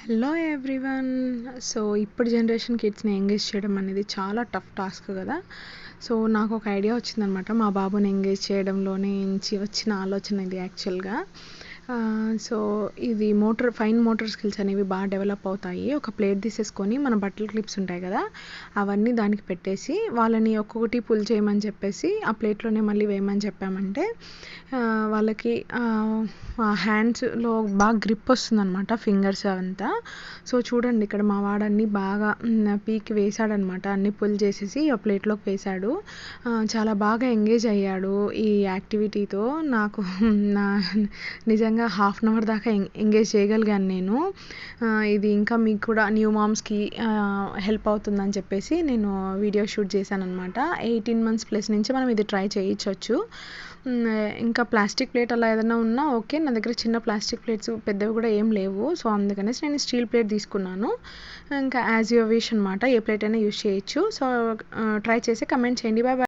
Hello everyone. So ఇప్పుడు generation కిడ్స్ని engage చేయడం అనేది చాలా టఫ్ టాస్క్ కదా. సో నాకు ఒక ఐడియా వచ్చిందనమాట, మా బాబుని ఎంగేజ్ చేయడంలోనే నుంచి వచ్చిన ఆలోచన ఇది యాక్చువల్గా. సో ఇది ఫైన్ మోటార్ స్కిల్స్ అనేవి బాగా డెవలప్ అవుతాయి. ఒక ప్లేట్ తీసేసుకొని మన బట్టల క్లిప్స్ ఉంటాయి కదా, అవన్నీ దానికి పెట్టేసి వాళ్ళని ఒక్కొక్కటి పుల్ చేయమని చెప్పేసి ఆ ప్లేట్లోనే మళ్ళీ వేయమని చెప్పామంటే వాళ్ళకి హ్యాండ్స్లో బాగా గ్రిప్ వస్తుందన్నమాట, ఫింగర్స్ అంతా. సో చూడండి, ఇక్కడ మా వాడన్ని బాగా పీకి వేసాడనమాట, అన్ని పుల్ చేసేసి ఆ ప్లేట్లోకి వేశాడు. చాలా బాగా ఎంగేజ్ అయ్యాడు ఈ యాక్టివిటీతో. నాకు నిజంగా హాఫ్ అన్ అవర్ దాకా ఎంగేజ్ చేయగలిగాను నేను. ఇది ఇంకా మీకు కూడా న్యూ మామ్స్కి హెల్ప్ అవుతుందని చెప్పేసి నేను వీడియో షూట్ చేశాను అనమాట. 18 months ప్లస్ నుంచి మనం ఇది ట్రై చేయించవచ్చు. ఇంకా ప్లాస్టిక్ ప్లేట్ అలా ఏదైనా ఉన్నా ఓకే, నా దగ్గర చిన్న ప్లాస్టిక్ ప్లేట్స్ పెద్దవి కూడా ఏం లేవు. సో అందుకనేసి నేను స్టీల్ ప్లేట్ తీసుకున్నాను. ఇంకా యాజ్ యువర్ విష్ అనమాట, ఏ ప్లేట్ అయినా యూస్ చేయొచ్చు. సో ట్రై చేసి కమెంట్ చేయండి. Bye bye.